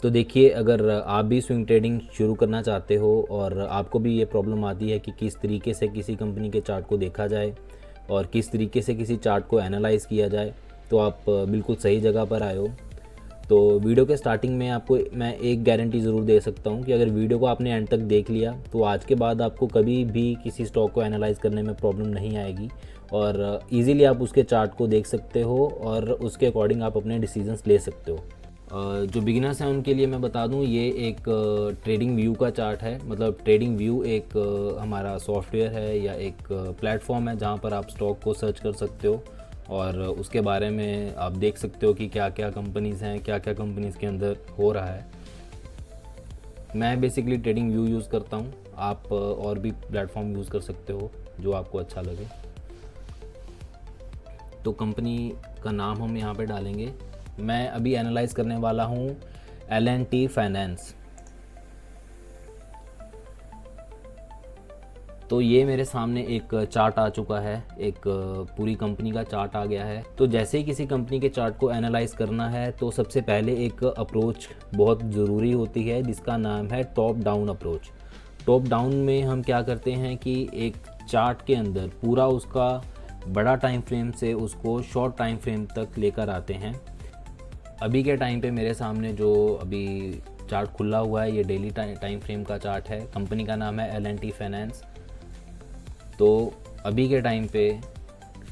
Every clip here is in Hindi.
तो देखिए, अगर आप भी स्विंग ट्रेडिंग शुरू करना चाहते हो और आपको भी ये प्रॉब्लम आती है कि किस तरीके से किसी कंपनी के चार्ट को देखा जाए और किस तरीके से किसी चार्ट को एनालाइज़ किया जाए, तो आप बिल्कुल सही जगह पर आए हो। तो वीडियो के स्टार्टिंग में आपको मैं एक गारंटी ज़रूर दे सकता हूँ कि अगर वीडियो को आपने एंड तक देख लिया तो आज के बाद आपको कभी भी किसी स्टॉक को एनालाइज़ करने में प्रॉब्लम नहीं आएगी और इजीली आप उसके चार्ट को देख सकते हो और उसके अकॉर्डिंग आप अपने डिसीजंस ले सकते हो। जो बिगिनर्स हैं उनके लिए मैं बता दूं, ये एक ट्रेडिंग व्यू का चार्ट है। मतलब ट्रेडिंग व्यू एक हमारा सॉफ्टवेयर है या एक प्लेटफॉर्म है जहां पर आप स्टॉक को सर्च कर सकते हो और उसके बारे में आप देख सकते हो कि क्या क्या कंपनीज़ हैं, क्या क्या कंपनीज़ के अंदर हो रहा है। मैं बेसिकली ट्रेडिंग व्यू यूज़ करता हूँ, आप और भी प्लेटफॉर्म यूज़ कर सकते हो जो आपको अच्छा लगे। तो कंपनी का नाम हम यहाँ पे डालेंगे। मैं अभी एनालाइज़ करने वाला हूँ L&T फाइनेंस। तो ये मेरे सामने एक चार्ट आ चुका है, एक पूरी कंपनी का चार्ट आ गया है। तो जैसे ही किसी कंपनी के चार्ट को एनालाइज़ करना है तो सबसे पहले एक अप्रोच बहुत ज़रूरी होती है जिसका नाम है top down approach. Top down में हम क्या करते हैं कि एक चार्ट के अंदर पूरा उसका बड़ा टाइम फ्रेम से उसको शॉर्ट टाइम फ्रेम तक लेकर आते हैं। अभी के टाइम पे मेरे सामने जो अभी चार्ट खुला हुआ है ये डेली टाइम फ्रेम का चार्ट है। कंपनी का नाम है L&T फाइनेंस। तो अभी के टाइम पे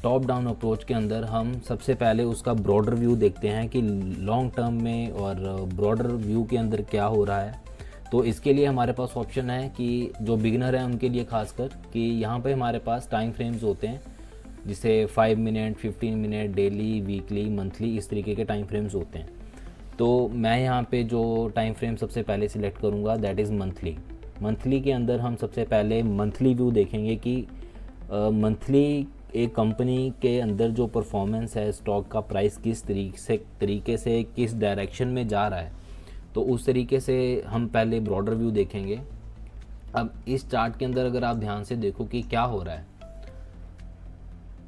टॉप डाउन अप्रोच के अंदर हम सबसे पहले उसका ब्रॉडर व्यू देखते हैं कि लॉन्ग टर्म में और ब्रॉडर व्यू के अंदर क्या हो रहा है। तो इसके लिए हमारे पास ऑप्शन है कि जो बिगिनर हैं उनके लिए खासकर कि यहाँ पे हमारे पास टाइम फ्रेम्स होते हैं जिसे 5 minute, 15 minute, daily, weekly, monthly, इस तरीके के टाइम फ्रेम्स होते हैं। तो मैं यहाँ पे जो टाइम फ्रेम सबसे पहले सिलेक्ट करूँगा दैट इज़ मंथली। मंथली के अंदर हम सबसे पहले मंथली व्यू देखेंगे कि मंथली एक कंपनी के अंदर जो परफॉर्मेंस है, स्टॉक का प्राइस किस तरीके से किस डायरेक्शन में जा रहा है। तो उस तरीके से हम पहले ब्रॉडर व्यू देखेंगे। अब इस चार्ट के अंदर अगर आप ध्यान से देखो कि क्या हो रहा है,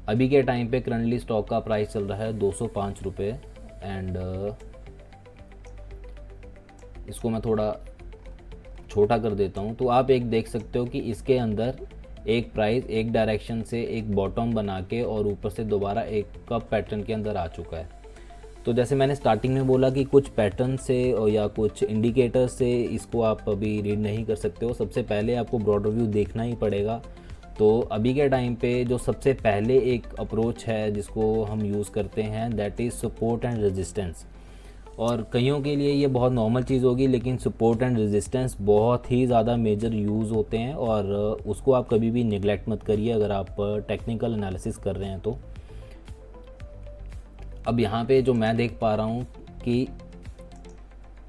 अभी के टाइम पे करंटली स्टॉक का प्राइस चल रहा है 205 रुपये एंड इसको मैं थोड़ा छोटा कर देता हूँ। तो आप एक देख सकते हो कि इसके अंदर एक प्राइस एक डायरेक्शन से एक बॉटम बना के और ऊपर से दोबारा एक कप पैटर्न के अंदर आ चुका है। तो जैसे मैंने स्टार्टिंग में बोला कि कुछ पैटर्न से और या कुछ इंडिकेटर से इसको आप अभी रीड नहीं कर सकते हो, सबसे पहले आपको ब्रॉडर व्यू देखना ही पड़ेगा। तो अभी के टाइम पे जो सबसे पहले एक अप्रोच है जिसको हम यूज़ करते हैं that is support and resistance. और कईयों के लिए ये बहुत नॉर्मल चीज़ होगी, लेकिन सपोर्ट एंड रेजिस्टेंस बहुत ही ज़्यादा मेजर यूज़ होते हैं और उसको आप कभी भी निगलेक्ट मत करिए अगर आप टेक्निकल एनालिसिस कर रहे हैं तो। अब यहाँ पे जो मैं देख पा रहा हूँ कि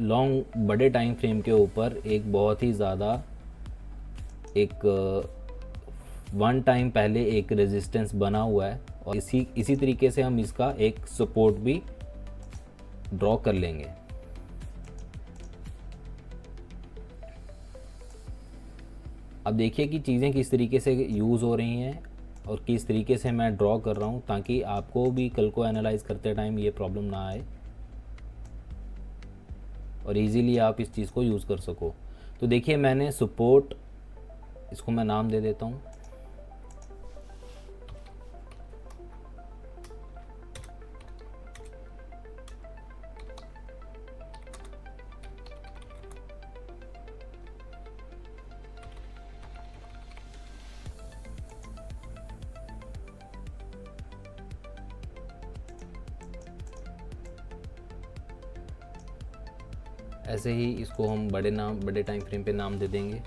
लॉन्ग बड़े टाइम फ्रेम के ऊपर एक बहुत ही ज़्यादा एक वन टाइम पहले एक रेजिस्टेंस बना हुआ है और इसी तरीके से हम इसका एक सपोर्ट भी ड्रॉ कर लेंगे। अब देखिए कि चीज़ें किस तरीके से यूज़ हो रही हैं और किस तरीके से मैं ड्रॉ कर रहा हूँ ताकि आपको भी कल को एनालाइज करते टाइम ये प्रॉब्लम ना आए और इजीली आप इस चीज़ को यूज़ कर सको। तो देखिए मैंने सपोर्ट, इसको मैं नाम दे देता हूँ। ऐसे ही इसको हम बड़े टाइम फ्रेम पे नाम दे देंगे।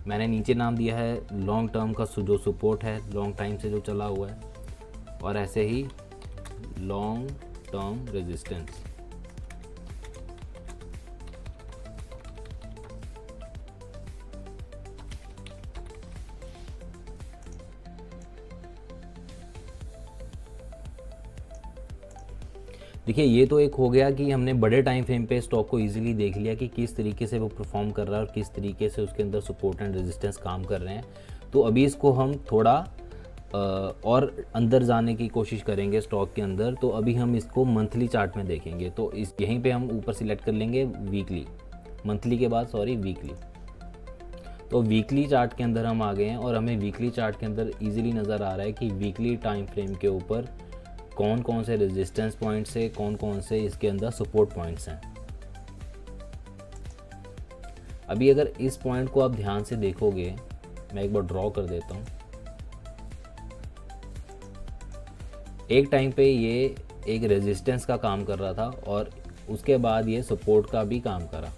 मैंने नीचे नाम दिया है लॉन्ग टर्म का जो सपोर्ट है, लॉन्ग टाइम से जो चला हुआ है, और ऐसे ही लॉन्ग टर्म रेजिस्टेंस। देखिए ये तो एक हो गया कि हमने बड़े टाइम फ्रेम पे स्टॉक को इजीली देख लिया कि किस तरीके से वो परफॉर्म कर रहा है और किस तरीके से उसके अंदर सपोर्ट एंड रेजिस्टेंस काम कर रहे हैं। तो अभी इसको हम थोड़ा और अंदर जाने की कोशिश करेंगे स्टॉक के अंदर, तो अभी हम इसको मंथली चार्ट में देखेंगे। तो इस यहीं पे हम ऊपर सिलेक्ट कर लेंगे वीकली, मंथली के बाद सॉरी वीकली। तो वीकली चार्ट के अंदर हम आ गए हैं और हमें वीकली चार्ट के अंदर इजीली नज़र आ रहा है कि वीकली टाइम फ्रेम के ऊपर कौन कौन से रेजिस्टेंस पॉइंट्स है, कौन कौन से इसके अंदर सपोर्ट पॉइंट्स हैं। अभी अगर इस पॉइंट को आप ध्यान से देखोगे, मैं एक बार ड्रॉ कर देता हूँ। एक टाइम पे ये एक रेजिस्टेंस का काम कर रहा था और उसके बाद ये सपोर्ट का भी काम करा।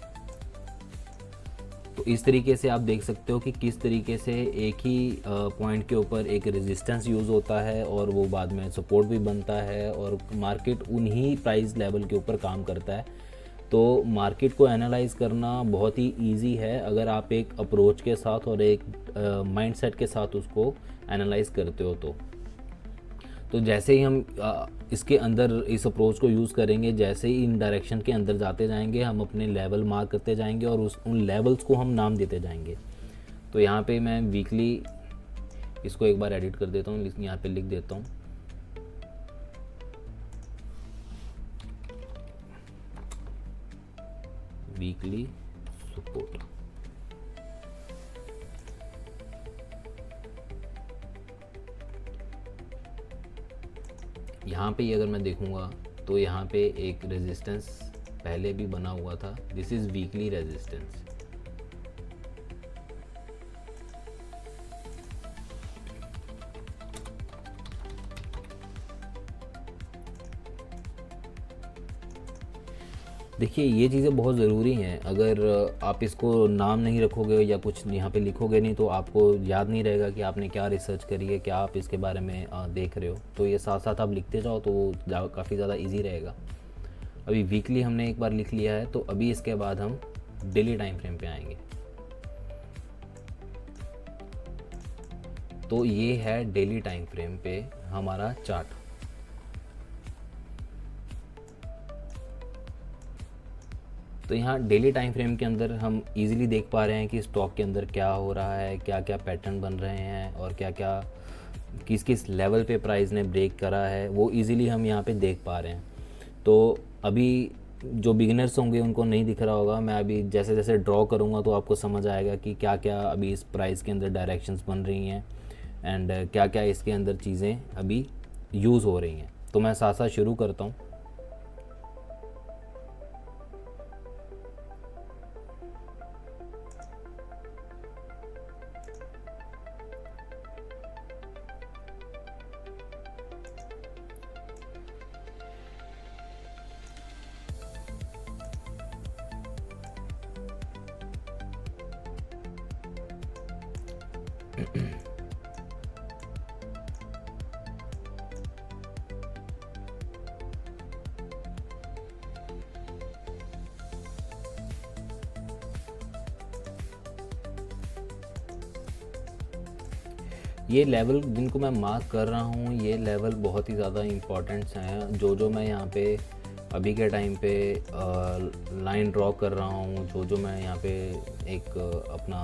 तो इस तरीके से आप देख सकते हो कि किस तरीके से एक ही पॉइंट के ऊपर एक रेजिस्टेंस यूज़ होता है और वो बाद में सपोर्ट भी बनता है और मार्केट उन्हीं प्राइस लेवल के ऊपर काम करता है। तो मार्केट को एनालाइज करना बहुत ही इजी है अगर आप एक अप्रोच के साथ और एक माइंडसेट के साथ उसको एनालाइज करते हो। तो जैसे ही हम इसके अंदर इस अप्रोच को यूज़ करेंगे, जैसे ही इन डायरेक्शन के अंदर जाते जाएंगे, हम अपने लेवल मार्क करते जाएंगे और उन लेवल्स को हम नाम देते जाएंगे। तो यहाँ पे मैं वीकली इसको एक बार एडिट कर देता हूँ, यहाँ पे लिख देता हूँ वीकली सपोर्ट। यहाँ पे अगर मैं देखूँगा तो यहाँ पे एक रेजिस्टेंस पहले भी बना हुआ था, दिस इज़ वीकली रेजिस्टेंस। देखिए ये चीज़ें बहुत ज़रूरी हैं। अगर आप इसको नाम नहीं रखोगे या कुछ यहाँ पे लिखोगे नहीं तो आपको याद नहीं रहेगा कि आपने क्या रिसर्च करी है, क्या आप इसके बारे में देख रहे हो। तो ये साथ साथ आप लिखते जाओ तो काफ़ी ज़्यादा इजी रहेगा। अभी वीकली हमने एक बार लिख लिया है, तो अभी इसके बाद हम डेली टाइम फ्रेम पे आएंगे। तो ये है डेली टाइम फ्रेम पे हमारा चार्ट। तो यहाँ डेली टाइम फ्रेम के अंदर हम इजीली देख पा रहे हैं कि स्टॉक के अंदर क्या हो रहा है, क्या क्या पैटर्न बन रहे हैं और क्या क्या किस किस लेवल पे प्राइस ने ब्रेक करा है, वो इजीली हम यहाँ पे देख पा रहे हैं। तो अभी जो बिगिनर्स होंगे उनको नहीं दिख रहा होगा, मैं अभी जैसे जैसे ड्रॉ करूँगा तो आपको समझ आएगा कि क्या क्या अभी इस प्राइस के अंदर डायरेक्शंस बन रही हैं एंड क्या क्या इसके अंदर चीज़ें अभी यूज़ हो रही हैं। तो मैं साथ साथ शुरू करता हूँ। ये लेवल जिनको मैं मार्क कर रहा हूँ, ये लेवल बहुत ही ज़्यादा इम्पॉर्टेंट्स हैं। जो मैं यहाँ पे अभी के टाइम पे लाइन ड्रॉ कर रहा हूँ, जो मैं यहाँ पे एक अपना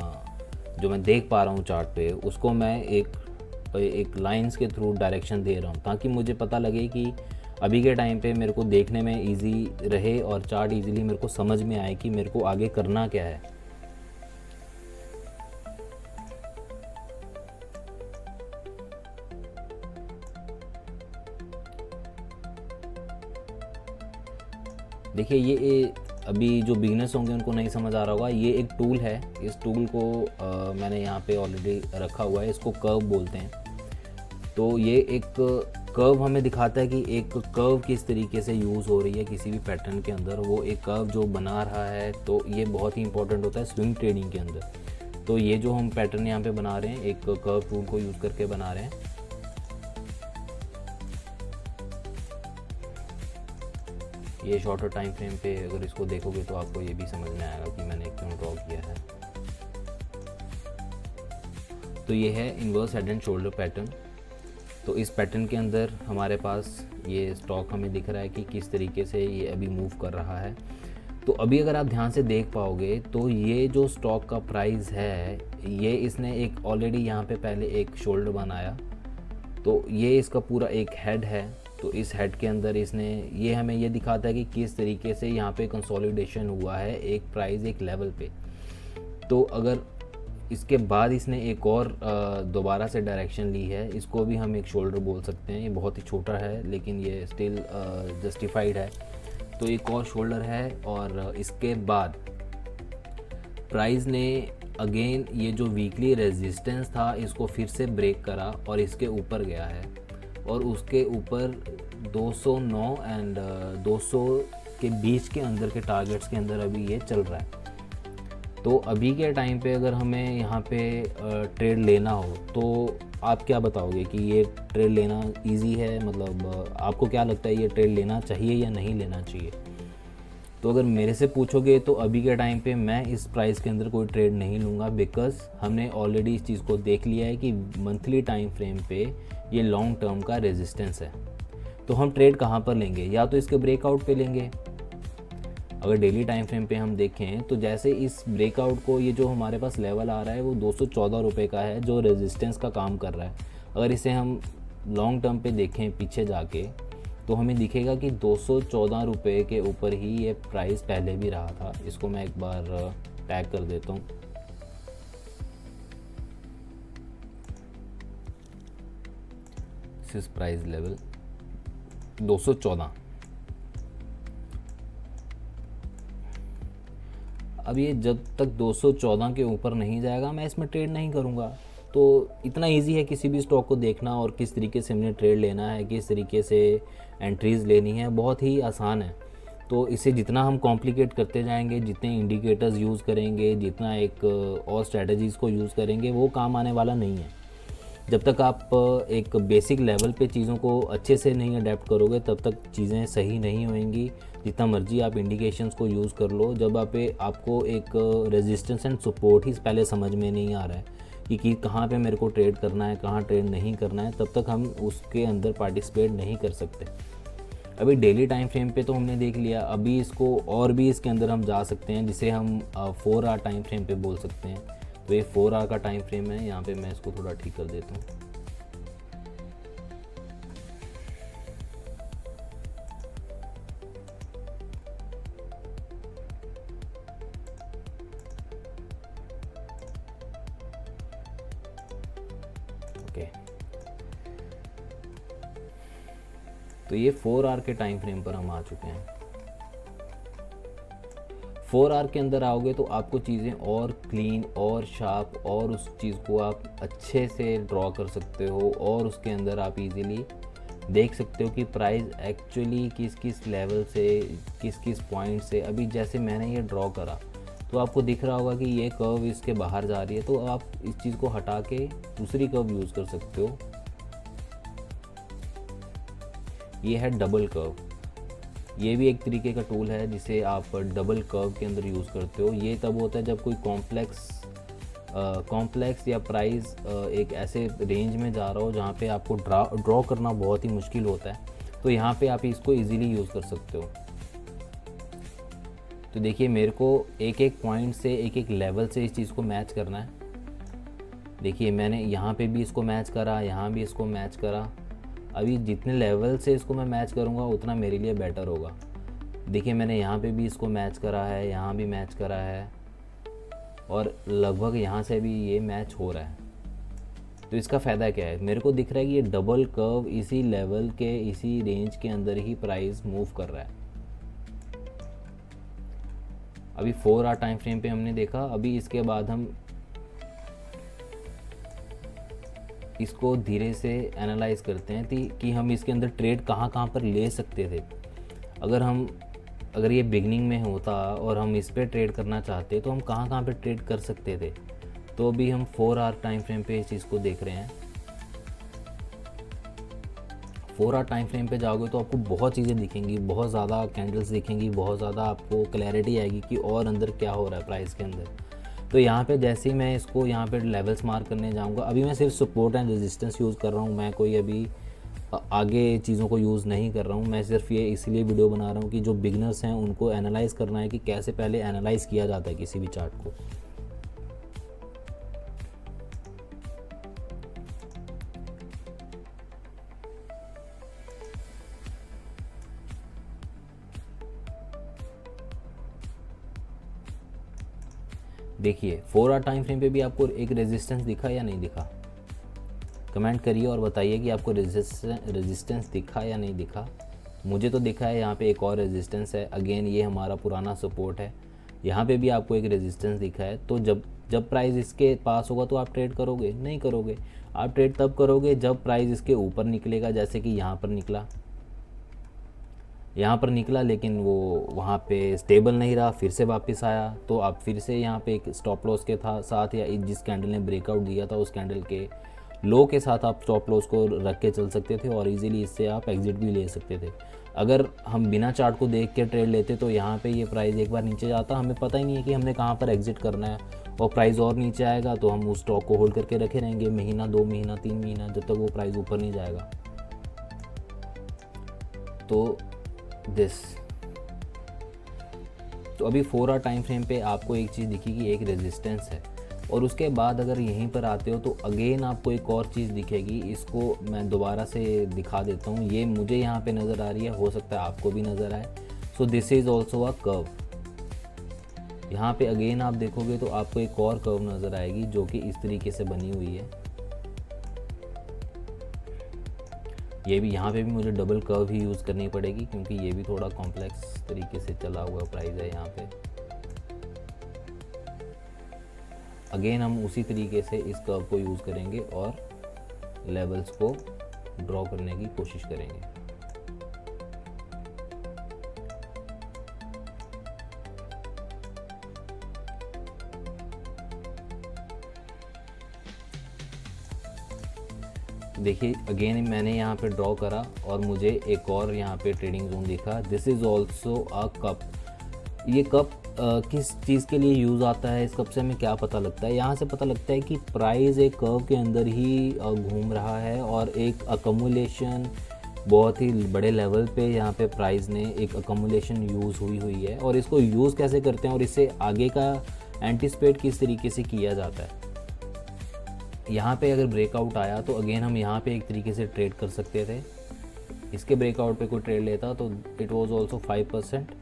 जो मैं देख पा रहा हूँ चार्ट पे, उसको मैं एक लाइंस के थ्रू डायरेक्शन दे रहा हूँ ताकि मुझे पता लगे कि अभी के टाइम पे मेरे को देखने में इजी रहे और चार्ट इजीली मेरे को समझ में आए कि मेरे को आगे करना क्या है। देखिए ये अभी जो बिगनर्स होंगे उनको नहीं समझ आ रहा होगा, ये एक टूल है। इस टूल को मैंने यहाँ पे ऑलरेडी रखा हुआ है, इसको कर्व बोलते हैं। तो ये एक कर्व हमें दिखाता है कि एक कर्व किस तरीके से यूज़ हो रही है किसी भी पैटर्न के अंदर, वो एक कर्व जो बना रहा है। तो ये बहुत ही इंपॉर्टेंट होता है स्विंग ट्रेडिंग के अंदर। तो ये जो हम पैटर्न यहाँ पे बना रहे हैं, एक कर्व टूल को यूज़ करके बना रहे हैं। ये शॉर्टर टाइम फ्रेम पे अगर इसको देखोगे तो आपको ये भी समझ में आएगा कि मैंने क्यों ड्रॉ किया है। तो ये है inverse head and shoulder pattern. तो इस पैटर्न के अंदर हमारे पास ये स्टॉक हमें दिख रहा है कि किस तरीके से ये अभी मूव कर रहा है। तो अभी अगर आप ध्यान से देख पाओगे तो ये जो स्टॉक का प्राइस है, ये इसने एक ऑलरेडी यहाँ पे पहले एक शोल्डर बनाया तो ये इसका पूरा एक हेड है। तो इस हेड के अंदर इसने ये हमें ये दिखाता है कि किस तरीके से यहाँ पे कंसोलिडेशन हुआ है एक प्राइस एक लेवल पे। तो अगर इसके बाद इसने एक और दोबारा से डायरेक्शन ली है, इसको भी हम एक शोल्डर बोल सकते हैं। ये बहुत ही छोटा है लेकिन ये स्टिल जस्टिफाइड है। तो एक और शोल्डर है और इसके बाद प्राइस ने अगेन ये जो वीकली रेजिस्टेंस था इसको फिर से ब्रेक करा और इसके ऊपर गया है और उसके ऊपर 209 एंड 200 के बीच के अंदर के टारगेट्स के अंदर अभी ये चल रहा है। तो अभी के टाइम पे अगर हमें यहाँ पे ट्रेड लेना हो तो आप क्या बताओगे कि ये ट्रेड लेना इजी है? मतलब आपको क्या लगता है ये ट्रेड लेना चाहिए या नहीं लेना चाहिए? तो अगर मेरे से पूछोगे तो अभी के टाइम पे मैं इस प्राइस के अंदर कोई ट्रेड नहीं लूँगा, बिकॉज़ हमने ऑलरेडी इस चीज़ को देख लिया है कि मंथली टाइम फ्रेम पे ये लॉन्ग टर्म का रेजिस्टेंस है। तो हम ट्रेड कहाँ पर लेंगे? या तो इसके ब्रेकआउट पे लेंगे। अगर डेली टाइम फ्रेम पे हम देखें तो जैसे इस ब्रेकआउट को ये जो हमारे पास लेवल आ रहा है वो 214 रुपये का है जो रेजिस्टेंस का काम कर रहा है। अगर इसे हम लॉन्ग टर्म पे देखें पीछे जाके तो हमें दिखेगा कि 214 रुपये के ऊपर ही ये प्राइस पहले भी रहा था। इसको मैं एक बार टैग कर देता हूँ। This price level 214। अब ये जब तक 214 के ऊपर नहीं जाएगा मैं इसमें ट्रेड नहीं करूँगा। तो इतना इजी है किसी भी स्टॉक को देखना और किस तरीके से हमने ट्रेड लेना है, किस तरीके से एंट्रीज़ लेनी है, बहुत ही आसान है। तो इसे जितना हम कॉम्प्लिकेट करते जाएंगे, जितने इंडिकेटर्स यूज़ करेंगे, जितना एक और स्ट्रेटजीज़ को यूज़ करेंगे, वो काम आने वाला नहीं है। जब तक आप एक बेसिक लेवल पे चीज़ों को अच्छे से नहीं अडेप्ट करोगे तब तक चीज़ें सही नहीं होंगी। जितना मर्जी आप इंडिकेशंस को यूज़ कर लो, जब आपको एक रेजिस्टेंस एंड सपोर्ट ही पहले समझ में नहीं आ रहा है कि कहाँ पे मेरे को ट्रेड करना है, कहाँ ट्रेड नहीं करना है, तब तक हम उसके अंदर पार्टिसिपेट नहीं कर सकते। अभी डेली टाइम फ्रेम पे तो हमने देख लिया, अभी इसको और भी इसके अंदर हम जा सकते हैं जिसे हम 4 आवर टाइम फ्रेम पे बोल सकते हैं। तो ये 4 आवर का टाइम फ्रेम है। यहाँ पे मैं इसको थोड़ा ठीक कर देता हूँ। ओके, तो ये 4 आवर के टाइम फ्रेम पर हम आ चुके हैं। 4 आवर के अंदर आओगे तो आपको चीज़ें और क्लीन और शार्प और उस चीज़ को आप अच्छे से ड्रॉ कर सकते हो और उसके अंदर आप इजीली देख सकते हो कि प्राइस एक्चुअली किस किस लेवल से, किस किस पॉइंट से, अभी जैसे मैंने ये ड्रॉ करा तो आपको दिख रहा होगा कि ये कर्व इसके बाहर जा रही है। तो आप इस चीज़ को हटा के दूसरी कर्व यूज़ कर सकते हो। ये है डबल कर्व। ये भी एक तरीके का टूल है जिसे आप डबल कर्व के अंदर यूज़ करते हो। ये तब होता है जब कोई कॉम्प्लेक्स या प्राइस एक ऐसे रेंज में जा रहा हो जहाँ पे आपको ड्रॉ करना बहुत ही मुश्किल होता है। तो यहाँ पे आप इसको इजीली यूज़ कर सकते हो। तो देखिए मेरे को एक एक पॉइंट से, एक एक लेवल से इस चीज़ को मैच करना है। देखिए मैंने यहाँ पे भी इसको मैच करा, यहाँ भी इसको मैच करा। अभी जितने लेवल से इसको मैं मैच करूँगा उतना मेरे लिए बेटर होगा। देखिए मैंने यहाँ पे भी इसको मैच करा है, यहाँ भी मैच करा है और लगभग यहाँ से भी ये मैच हो रहा है। तो इसका फ़ायदा क्या है? मेरे को दिख रहा है कि ये डबल कर्व इसी लेवल के, इसी रेंज के अंदर ही प्राइस मूव कर रहा है। अभी 4 आवर टाइम फ्रेम पे हमने देखा। अभी इसके बाद हम इसको धीरे से एनालाइज करते हैं कि हम इसके अंदर ट्रेड कहाँ पर ले सकते थे। अगर ये बिगनिंग में होता और हम इस पे ट्रेड करना चाहते तो हम कहाँ पे ट्रेड कर सकते थे। तो अभी हम 4 आवर टाइम फ्रेम पे इस चीज़ को देख रहे हैं। 4 आवर टाइम फ्रेम पे जाओगे तो आपको बहुत चीज़ें दिखेंगी, बहुत ज़्यादा कैंडल्स दिखेंगी, बहुत ज़्यादा आपको क्लैरिटी आएगी कि और अंदर क्या हो रहा है प्राइस के अंदर। तो यहाँ पे जैसे ही मैं इसको यहाँ पे लेवल्स मार्क करने जाऊँगा, अभी मैं सिर्फ सपोर्ट एंड रेजिस्टेंस यूज़ कर रहा हूँ। मैं कोई अभी आगे चीज़ों को यूज़ नहीं कर रहा हूँ। मैं सिर्फ ये इसलिए वीडियो बना रहा हूँ कि जो बिगनर्स हैं उनको एनालाइज़ करना है कि कैसे पहले एनालाइज़ किया जाता है किसी भी चार्ट को। देखिए 4 आवर टाइम फ्रेम पे भी आपको एक रेजिस्टेंस दिखा या नहीं दिखा, कमेंट करिए और बताइए कि आपको रेजिस्टेंस दिखा या नहीं दिखा। मुझे तो दिखा है, यहाँ पे एक और रेजिस्टेंस है। अगेन ये हमारा पुराना सपोर्ट है, यहाँ पे भी आपको एक रेजिस्टेंस दिखा है। तो जब जब प्राइस इसके पास होगा तो आप ट्रेड करोगे? नहीं करोगे। आप ट्रेड तब करोगे जब प्राइस इसके ऊपर निकलेगा, जैसे कि यहाँ पर निकला, यहाँ पर निकला, लेकिन वो वहाँ पे स्टेबल नहीं रहा, फिर से वापस आया, तो आप फिर से यहाँ पे एक स्टॉप लॉस के साथ या जिस कैंडल ने ब्रेकआउट दिया था उस कैंडल के लो के साथ आप स्टॉप लॉस को रख के चल सकते थे और इजीली इससे आप एग्जिट भी ले सकते थे। अगर हम बिना चार्ट को देख के ट्रेड लेते तो यहाँ पे ये प्राइस एक बार नीचे जाता, हमें पता ही नहीं है कि हमने कहाँ पर एग्जिट करना है, और प्राइस और नीचे आएगा तो हम उस स्टॉक को होल्ड करके रखे रहेंगे महीना, 2 महीना, 3 महीना, जब तक वो प्राइस ऊपर नहीं जाएगा। तो अभी 4 आवर टाइम फ्रेम पे आपको एक चीज़ दिखी कि एक रेजिस्टेंस है, और उसके बाद अगर यहीं पर आते हो तो अगेन आपको एक और चीज़ दिखेगी। इसको मैं दोबारा से दिखा देता हूँ। ये मुझे यहाँ पे नज़र आ रही है, हो सकता है आपको भी नज़र आए। So this is also a curve. यहाँ पे अगेन आप देखोगे तो आपको एक और कर्व नज़र आएगी जो कि इस तरीके से बनी हुई है। ये भी यहाँ पे भी मुझे डबल कर्व ही यूज़ करनी पड़ेगी क्योंकि ये भी थोड़ा कॉम्प्लेक्स तरीके से चला हुआ प्राइस है यहाँ पे। अगेन हम उसी तरीके से इस कर्व को यूज़ करेंगे और लेवल्स को ड्रॉ करने की कोशिश करेंगे। देखिए अगेन मैंने यहाँ पे ड्रॉ करा और मुझे एक और यहाँ पे ट्रेडिंग जोन दिखा। This is also a cup. ये कप किस चीज़ के लिए यूज़ आता है, इस कप से हमें क्या पता लगता है? यहाँ से पता लगता है कि प्राइस एक कर्व के अंदर ही घूम रहा है और एक अकमुलेशन बहुत ही बड़े लेवल पे यहाँ पे प्राइस ने एक अकमुलेशन यूज़ हुई है, और इसको यूज़ कैसे करते हैं और इससे आगे का एंटिसिपेट किस तरीके से किया जाता है। यहाँ पे अगर ब्रेकआउट आया तो अगेन हम यहाँ पे एक तरीके से ट्रेड कर सकते थे। इसके ब्रेकआउट पे कोई ट्रेड लेता तो इट वाज आल्सो 5%।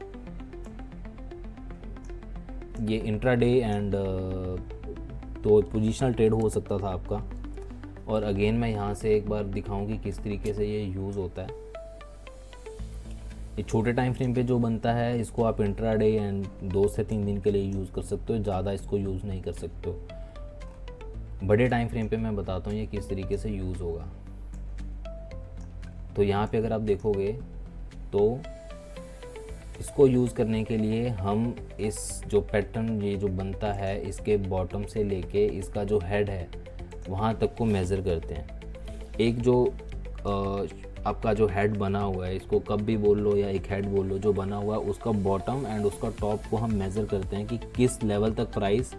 ये इंट्राडे एंड तो पोजीशनल ट्रेड हो सकता था आपका। और अगेन मैं यहाँ से एक बार दिखाऊं कि किस तरीके से ये यूज़ होता है। ये छोटे टाइम फ्रेम पे जो बनता है इसको आप इंट्राडे एंड 2 से 3 दिन के लिए यूज़ कर सकते हो, ज़्यादा इसको यूज़ नहीं कर सकते हो। बड़े टाइम फ्रेम पे मैं बताता हूँ ये किस तरीके से यूज़ होगा। तो यहाँ पे अगर आप देखोगे तो इसको यूज़ करने के लिए हम इस जो पैटर्न ये जो बनता है इसके बॉटम से लेके इसका जो हेड है वहाँ तक को मेज़र करते हैं। एक जो आपका जो हेड बना हुआ है, इसको कब भी बोल लो या एक हेड बोल लो, जो बना हुआ है उसका बॉटम एंड उसका टॉप को हम मेज़र करते हैं कि किस लेवल तक प्राइस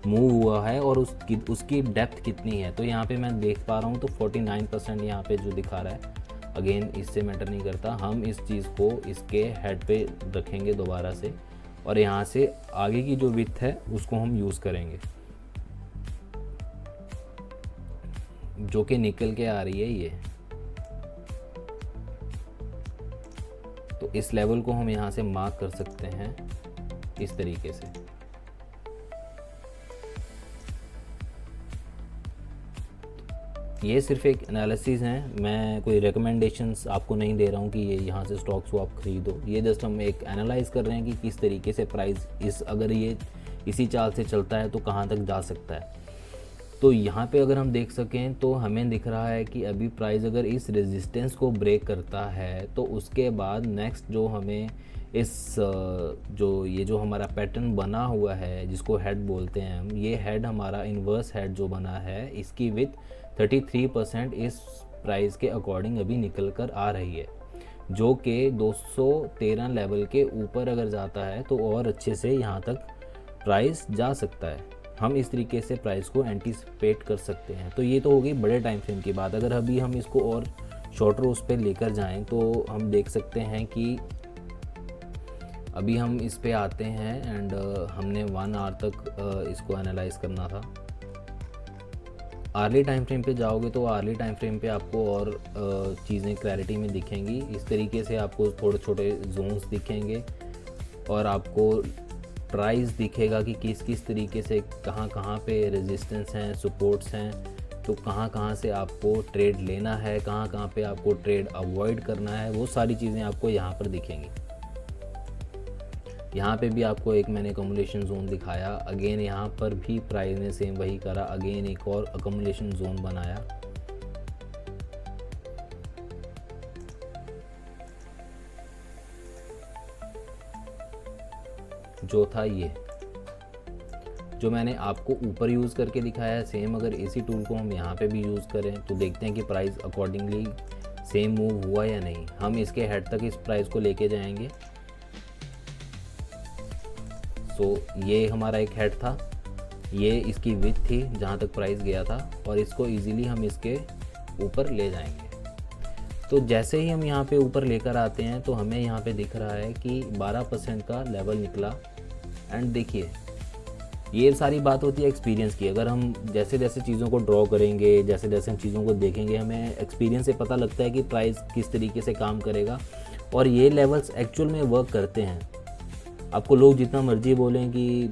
मूव हुआ है और उसकी डेप्थ कितनी है। तो यहाँ पे मैं देख पा रहा हूँ तो 49% यहाँ पे जो दिखा रहा है। अगेन इससे मैटर नहीं करता, हम इस चीज़ को इसके हेड पे रखेंगे दोबारा से और यहाँ से आगे की जो विड्थ है उसको हम यूज़ करेंगे, जो कि निकल के आ रही है ये। तो इस लेवल को हम यहाँ से मार्क कर सकते हैं इस तरीके से। ये सिर्फ एक एनालिसिस है, मैं कोई रिकमेंडेशंस आपको नहीं दे रहा हूँ कि ये यहाँ से स्टॉक्स को आप ख़रीदो। ये जस्ट हम एक एनालाइज कर रहे हैं कि किस तरीके से प्राइस अगर ये इसी चाल से चलता है तो कहाँ तक जा सकता है। तो यहाँ पे अगर हम देख सकें तो हमें दिख रहा है कि अभी प्राइस अगर इस रेजिस्टेंस को ब्रेक करता है तो उसके बाद नेक्स्ट जो हमें इस ये जो हमारा पैटर्न बना हुआ है जिसको हेड बोलते हैं हम, ये हेड हमारा इन्वर्स हेड जो बना है इसकी विथ 33% इस प्राइस के अकॉर्डिंग अभी निकल कर आ रही है, जो कि 213 लेवल के ऊपर अगर जाता है तो और अच्छे से यहाँ तक प्राइस जा सकता है। हम इस तरीके से प्राइस को एंटीसिपेट कर सकते हैं। तो ये तो हो गई बड़े टाइम फ्रेम की बात। अगर अभी हम इसको और शॉर्टर उस पर लेकर जाएं तो हम देख सकते हैं कि अभी हम इस पे आते हैं एंड हमने 1 आवर तक इसको एनालाइज करना था। आर्ली टाइम फ्रेम पे जाओगे तो आर्ली टाइम फ्रेम पे आपको और चीज़ें क्लैरिटी में दिखेंगी। इस तरीके से आपको थोड़े छोटे जोन्स दिखेंगे और आपको प्राइस दिखेगा कि किस किस तरीके से कहाँ कहाँ पे रेजिस्टेंस हैं, सपोर्ट्स हैं, तो कहाँ कहाँ से आपको ट्रेड लेना है, कहाँ कहाँ पे आपको ट्रेड अवॉइड करना है, वो सारी चीज़ें आपको यहाँ पर दिखेंगी। यहाँ पे भी आपको एक मैंने अकोमोडेशन जोन दिखाया। अगेन यहाँ पर भी प्राइस ने सेम वही करा, अगेन एक और अकोमोडेशन जोन बनाया। जो था ये जो मैंने आपको ऊपर यूज़ करके दिखाया है, सेम अगर इसी टूल को हम यहाँ पे भी यूज़ करें तो देखते हैं कि प्राइस अकॉर्डिंगली सेम मूव हुआ या नहीं। हम इसके हेड तक इस प्राइस को लेके जाएंगे। सो ये हमारा एक हेड था, ये इसकी विड्थ थी जहाँ तक प्राइस गया था, और इसको इजीली हम इसके ऊपर ले जाएंगे। तो जैसे ही हम यहाँ पे ऊपर लेकर आते हैं तो हमें यहाँ पे दिख रहा है कि 12% का लेवल निकला। एंड देखिए ये सारी बात होती है एक्सपीरियंस की। अगर हम जैसे जैसे चीज़ों को ड्रॉ करेंगे, जैसे जैसे हम चीज़ों को देखेंगे, हमें एक्सपीरियंस से पता लगता है कि प्राइस किस तरीके से काम करेगा, और ये लेवल्स एक्चुअल में वर्क करते हैं। आपको लोग जितना मर्जी बोलें कि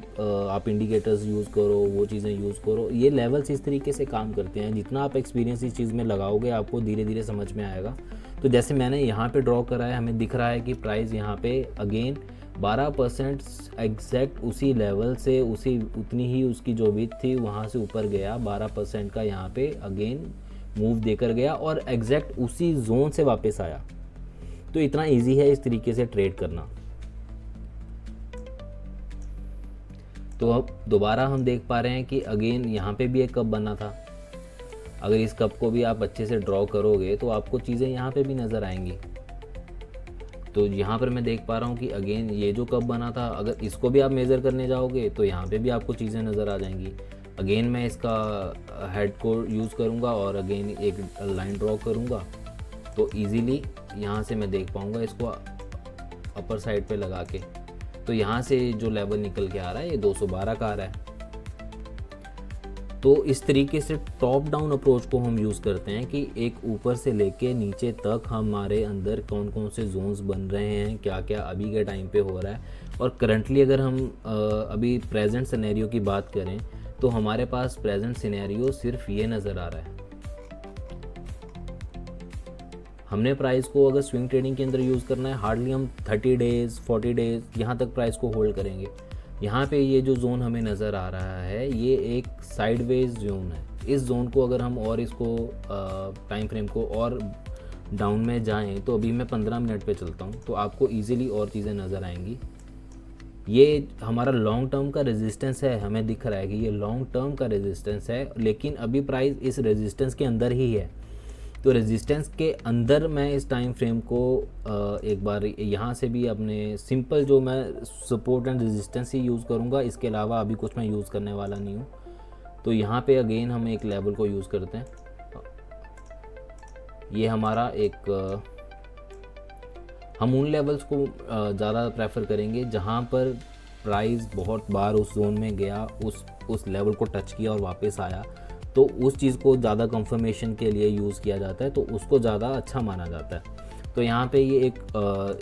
आप इंडिकेटर्स यूज़ करो, वो चीज़ें यूज़ करो, ये लेवल्स इस तरीके से काम करते हैं। जितना आप एक्सपीरियंस इस चीज़ में लगाओगे आपको धीरे धीरे समझ में आएगा। तो जैसे मैंने यहाँ पे ड्रॉ करा है, हमें दिख रहा है कि प्राइस यहाँ पे अगेन 12% एग्जैक्ट उसी लेवल से उतनी ही उसकी जो विड्थ थी वहाँ से ऊपर गया। 12% का यहाँ पे अगेन मूव देकर गया और एग्जैक्ट उसी जोन से वापस आया। तो इतना ईजी है इस तरीके से ट्रेड करना। तो अब दोबारा हम देख पा रहे हैं कि अगेन यहाँ पे भी एक कप बना था। अगर इस कप को भी आप अच्छे से ड्रॉ करोगे तो आपको चीज़ें यहाँ पे भी नज़र आएंगी। तो यहाँ पर मैं देख पा रहा हूँ कि अगेन ये जो कप बना था, अगर इसको भी आप मेज़र करने जाओगे तो यहाँ पे भी आपको चीज़ें नज़र आ जाएंगी। अगेन मैं इसका हेड को यूज़ करूँगा और अगेन एक लाइन ड्रॉ करूँगा, तो ईज़िली यहाँ से मैं देख पाऊँगा इसको अपर साइड पे लगा के। तो यहाँ से जो लेवल निकल के आ रहा है ये 212 का आ रहा है। तो इस तरीके से टॉप डाउन अप्रोच को हम यूज़ करते हैं कि एक ऊपर से लेके नीचे तक हमारे अंदर कौन कौन से जोन्स बन रहे हैं, क्या क्या अभी के टाइम पे हो रहा है। और करंटली अगर हम अभी प्रेजेंट सिनेरियो की बात करें तो हमारे पास प्रेजेंट सिनेरियो सिर्फ ये नज़र आ रहा है। हमने प्राइस को अगर स्विंग ट्रेडिंग के अंदर यूज़ करना है, हार्डली हम 30 डेज़ 40 डेज़ यहाँ तक प्राइस को होल्ड करेंगे। यहाँ पे ये जो जोन हमें नज़र आ रहा है ये एक साइडवेज जोन है। इस जोन को अगर हम और इसको टाइम फ्रेम को और डाउन में जाएं तो अभी मैं 15 मिनट पे चलता हूँ तो आपको इजीली और चीज़ें नज़र आएंगी। ये हमारा लॉन्ग टर्म का रेजिस्टेंस है, हमें दिख रहा है कि ये लॉन्ग टर्म का रेजिस्टेंस है, लेकिन अभी प्राइस इस रेजिस्टेंस के अंदर ही है। तो रेजिस्टेंस के अंदर मैं इस टाइम फ्रेम को एक बार यहाँ से भी अपने सिंपल जो मैं support and resistance he use करूँगा, इसके अलावा अभी कुछ मैं यूज़ करने वाला नहीं हूँ। तो यहाँ पे अगेन हम एक लेवल को यूज़ करते हैं। ये हमारा एक हम उन लेवल्स को ज़्यादा प्रेफर करेंगे जहाँ पर प्राइस बहुत बार उस जोन में गया, उस लेवल को टच किया और वापस आया, तो उस चीज़ को ज़्यादा कंफर्मेशन के लिए यूज़ किया जाता है, तो उसको ज़्यादा अच्छा माना जाता है। तो यहाँ पे ये एक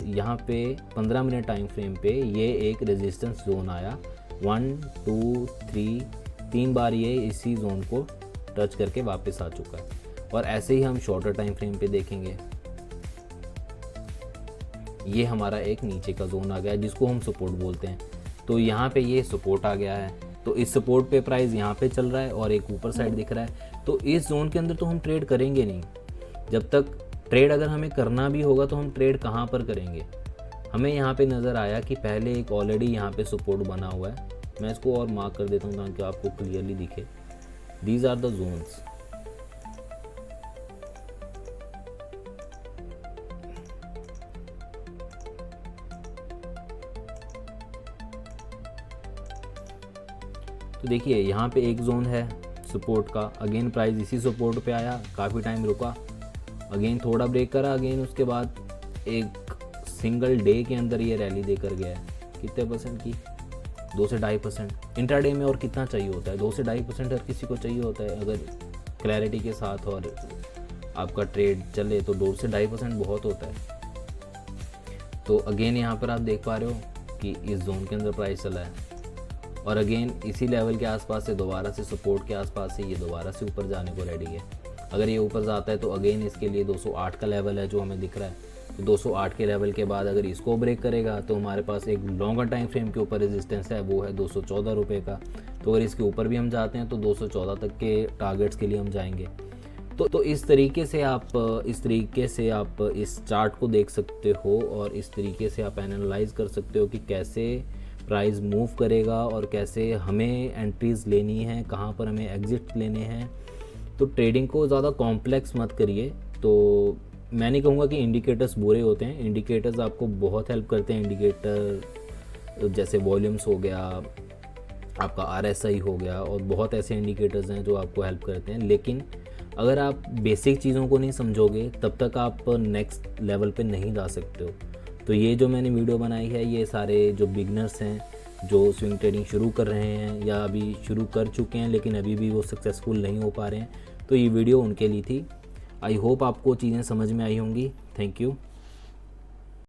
यहाँ पे 15 मिनट टाइम फ्रेम पे ये एक रेजिस्टेंस जोन आया। 1 2 3 3 बार ये इसी जोन को टच करके वापस आ चुका है। और ऐसे ही हम शॉर्टर टाइम फ्रेम पे देखेंगे, ये हमारा एक नीचे का जोन आ गया जिसको हम सपोर्ट बोलते हैं। तो यहाँ पे ये सपोर्ट आ गया है, तो इस सपोर्ट पे प्राइस यहाँ पे चल रहा है और एक ऊपर साइड दिख रहा है। तो इस जोन के अंदर तो हम ट्रेड करेंगे नहीं। जब तक ट्रेड अगर हमें करना भी होगा तो हम ट्रेड कहाँ पर करेंगे। हमें यहाँ पे नज़र आया कि पहले एक ऑलरेडी यहाँ पे सपोर्ट बना हुआ है। मैं इसको और मार्क कर देता हूँ ताकि आपको क्लियरली दिखे। These are the zones. तो देखिए यहाँ पे एक जोन है सपोर्ट का। अगेन प्राइस इसी सपोर्ट पे आया, काफ़ी टाइम रुका, अगेन थोड़ा ब्रेक करा, अगेन उसके बाद एक सिंगल डे के अंदर ये रैली देकर गया है। कितने परसेंट की? 2 से 2.5%। इंट्राडे में और कितना चाहिए होता है? 2 से 2.5% हर किसी को चाहिए होता है। अगर क्लैरिटी के साथ और आपका ट्रेड चले तो 2 से 2.5% बहुत होता है। तो अगेन यहाँ पर आप देख पा रहे हो कि इस जोन के अंदर प्राइस चला है, और अगेन इसी लेवल के आसपास से दोबारा से सपोर्ट के आसपास से ये दोबारा से ऊपर जाने को रेडी है। अगर ये ऊपर जाता है तो अगेन इसके लिए 208 का लेवल है जो हमें दिख रहा है, तो 208 के लेवल के बाद अगर इसको ब्रेक करेगा तो हमारे पास एक लॉन्गर टाइम फ्रेम के ऊपर रेजिस्टेंस है, वो है 214 रुपये का। तो अगर इसके ऊपर भी हम जाते हैं तो 214 तक के टारगेट्स के लिए हम जाएंगे। तो इस तरीके से आप इस चार्ट को देख सकते हो और इस तरीके से आप एनालाइज कर सकते हो कि कैसे प्राइस मूव करेगा और कैसे हमें एंट्रीज़ लेनी है, कहाँ पर हमें एग्जिट लेने हैं। तो ट्रेडिंग को ज़्यादा कॉम्प्लेक्स मत करिए। तो मैं नहीं कहूँगा कि इंडिकेटर्स बुरे होते हैं, इंडिकेटर्स आपको बहुत हेल्प करते हैं। इंडिकेटर जैसे वॉल्यूम्स हो गया, आपका RSI हो गया, और बहुत ऐसे इंडिकेटर्स हैं जो आपको हेल्प करते हैं। लेकिन अगर आप बेसिक चीज़ों को नहीं समझोगे तब तक आप नेक्स्ट लेवल पे नहीं जा सकते हो। तो ये जो मैंने वीडियो बनाई है, ये सारे जो बिगनर्स हैं जो स्विंग ट्रेडिंग शुरू कर रहे हैं या अभी शुरू कर चुके हैं लेकिन अभी भी वो सक्सेसफुल नहीं हो पा रहे हैं, तो ये वीडियो उनके लिए थी। आई होप आपको चीज़ें समझ में आई होंगी। Thank you.